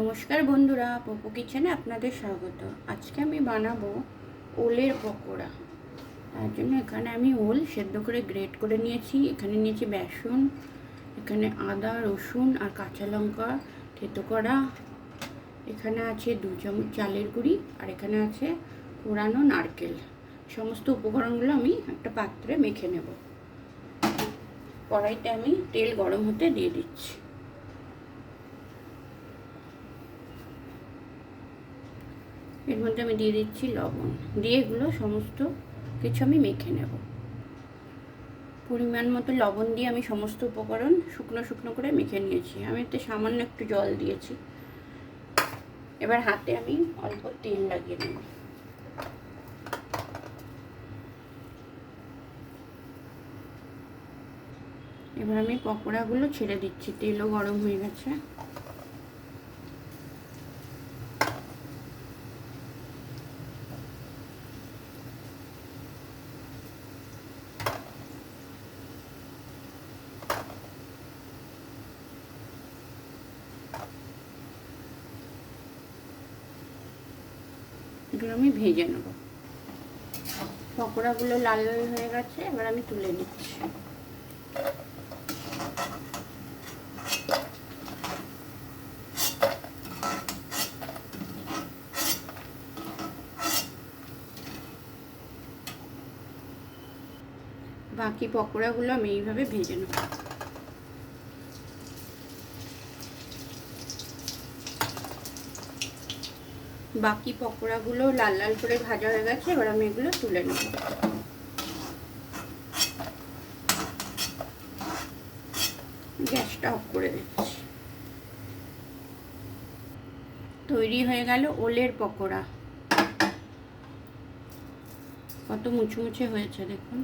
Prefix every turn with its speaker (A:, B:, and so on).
A: নমস্কার বন্ধুরা, পপু কিচেনে আপনাদের স্বাগত। আজকে আমি বানাবো ওলের পকোড়া। তার জন্য এখানে আমি ওল সেদ্ধ করে গ্রেট করে নিয়েছি। এখানে নিয়েছি বেসন, এখানে আদা, রসুন আর কাঁচা লঙ্কা থেতো করা। এখানে আছে 2 চামচ চালের গুঁড়ি, আর এখানে আছে কোরানো নারকেল। সমস্ত উপকরণগুলো আমি একটা পাত্রে মেখে নেব। কড়াইতে আমি তেল গরম হতে দিয়ে দিচ্ছি। এর মধ্যে আমি দিয়ে দিচ্ছি লবণ, দিয়ে এগুলো সমস্ত কিছু আমি মেখে নেব। পরিমাণ মতো লবণ দিয়ে আমি সমস্ত উপকরণ শুকনো শুকনো করে মেখে নিয়েছি। আমি এতে সামান্য একটু জল দিয়েছি। এবার হাতে আমি অল্প তেল লাগিয়ে নেব। এবার আমি পকোড়াগুলো ছেড়ে দিচ্ছি। তেলও গরম হয়ে গেছে। এগুলো আমি ভেজে নেব। পকোড়াগুলো লাল লাল হয়ে গেছে, এবার আমি তুলে নিচ্ছি। বাকি পকোড়াগুলো আমি এইভাবে ভেজে নেব। বাকি পকোড়াগুলো লাল লাল করে ভাজা হয়ে গেছে, এবার আমি এগুলো তুলে নেব। গ্যাসটা অফ করে দিচ্ছি। তৈরি হয়ে গেল ওলের পকোড়া। কত মুচমুচে হয়েছে দেখুন।